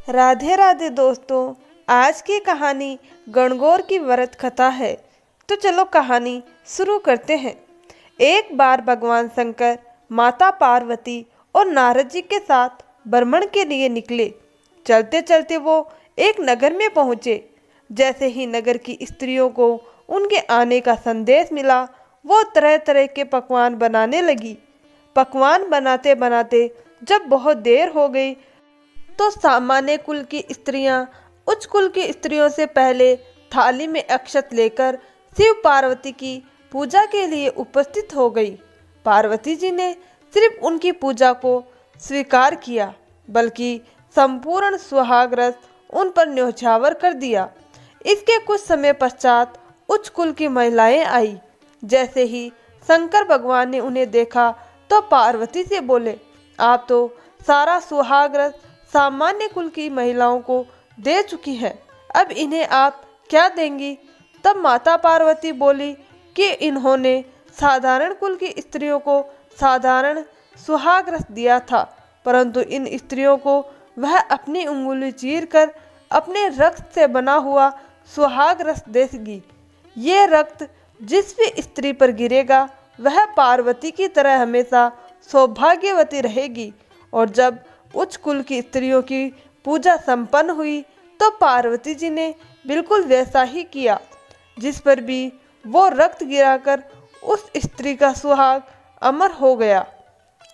राधे राधे दोस्तों, आज की कहानी गणगौर की व्रत कथा है। तो चलो कहानी शुरू करते हैं। एक बार भगवान शंकर माता पार्वती और नारद जी के साथ भ्रमण के लिए निकले। चलते चलते वो एक नगर में पहुँचे। जैसे ही नगर की स्त्रियों को उनके आने का संदेश मिला, वो तरह तरह के पकवान बनाने लगी। पकवान बनाते बनाते जब बहुत देर हो गई तो सामान्य कुल की स्त्रियां उच्च कुल की स्त्रियों से पहले थाली में अक्षत लेकर शिव पार्वती की पूजा के लिए उपस्थित हो गई। पार्वती जी ने सिर्फ उनकी पूजा को स्वीकार किया, बल्कि संपूर्ण सुहाग रस उन पर न्यौछावर कर दिया। इसके कुछ समय पश्चात उच्च कुल की महिलाएं आई। जैसे ही शंकर भगवान ने उन्हें देखा तो पार्वती से बोले, आप तो सारा सुहाग रस सामान्य कुल की महिलाओं को दे चुकी हैं, अब इन्हें आप क्या देंगी। तब माता पार्वती बोली कि इन्होंने साधारण कुल की स्त्रियों को साधारण सुहाग रस दिया था, परंतु इन स्त्रियों को वह अपनी उंगली चीर कर अपने रक्त से बना हुआ सुहाग रस देगी। ये रक्त जिस भी स्त्री पर गिरेगा वह पार्वती की तरह हमेशा सौभाग्यवती रहेगी। और जब उच्च कुल की स्त्रियों की पूजा संपन्न हुई तो पार्वती जी ने बिल्कुल वैसा ही किया, जिस पर भी वो रक्त गिराकर उस स्त्री का सुहाग अमर हो गया।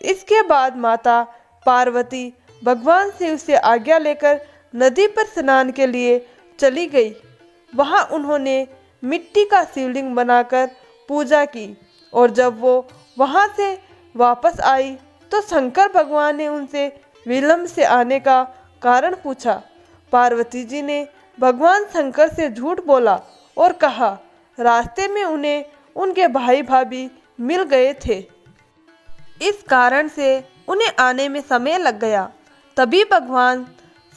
इसके बाद माता पार्वती भगवान शिव से आज्ञा लेकर नदी पर स्नान के लिए चली गई। वहां उन्होंने मिट्टी का शिवलिंग बनाकर पूजा की और जब वो वहां से वापस आई तो शंकर भगवान ने उनसे विलंब से आने का कारण पूछा। पार्वती जी ने भगवान शंकर से झूठ बोला और कहा रास्ते में उन्हें उनके भाई भाभी मिल गए थे, इस कारण से उन्हें आने में समय लग गया। तभी भगवान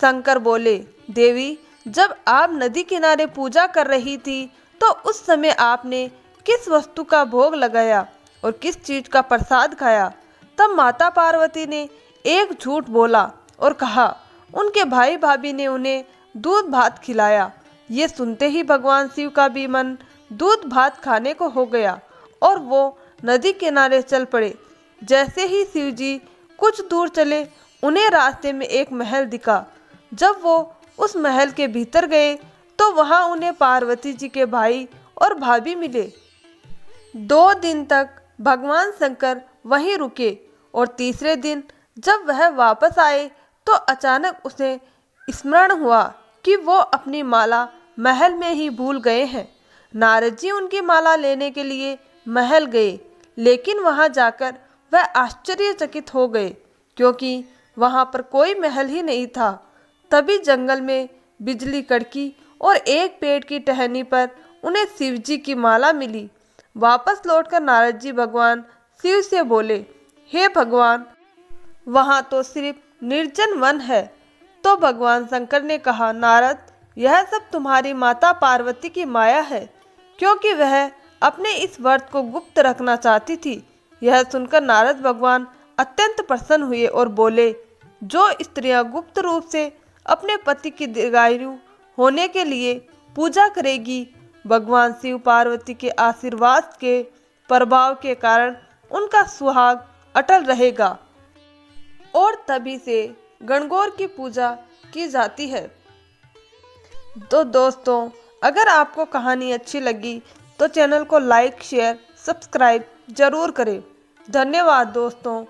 शंकर बोले, देवी, जब आप नदी किनारे पूजा कर रही थी तो उस समय आपने किस वस्तु का भोग लगाया और किस चीज का प्रसाद खाया। तब माता पार्वती ने एक झूठ बोला और कहा उनके भाई भाभी ने उन्हें दूध भात खिलाया। ये सुनते ही भगवान शिव का भी मन दूध भात खाने को हो गया और वो नदी किनारे चल पड़े। जैसे ही शिव जी कुछ दूर चले, उन्हें रास्ते में एक महल दिखा। जब वो उस महल के भीतर गए तो वहां उन्हें पार्वती जी के भाई और भाभी मिले। 2 दिन तक भगवान शंकर वहीं रुके और तीसरे दिन जब वह वापस आए तो अचानक उसे स्मरण हुआ कि वो अपनी माला महल में ही भूल गए हैं। नारद जी उनकी माला लेने के लिए महल गए, लेकिन वहां जाकर वह आश्चर्यचकित हो गए क्योंकि वहां पर कोई महल ही नहीं था। तभी जंगल में बिजली कड़की और एक पेड़ की टहनी पर उन्हें शिव जी की माला मिली। वापस लौटकर नारद जी भगवान शिव से बोले, हे भगवान, वहाँ तो सिर्फ निर्जन वन है। तो भगवान शंकर ने कहा, नारद, यह सब तुम्हारी माता पार्वती की माया है, क्योंकि वह अपने इस व्रत को गुप्त रखना चाहती थी। यह सुनकर नारद भगवान अत्यंत प्रसन्न हुए और बोले, जो स्त्रियां गुप्त रूप से अपने पति की दीर्घायु होने के लिए पूजा करेगी, भगवान शिव पार्वती के आशीर्वाद के प्रभाव के कारण उनका सुहाग अटल रहेगा। और तभी से गणगौर की पूजा की जाती है। तो दोस्तों, अगर आपको कहानी अच्छी लगी तो चैनल को लाइक, शेयर, सब्सक्राइब जरूर करें। धन्यवाद दोस्तों।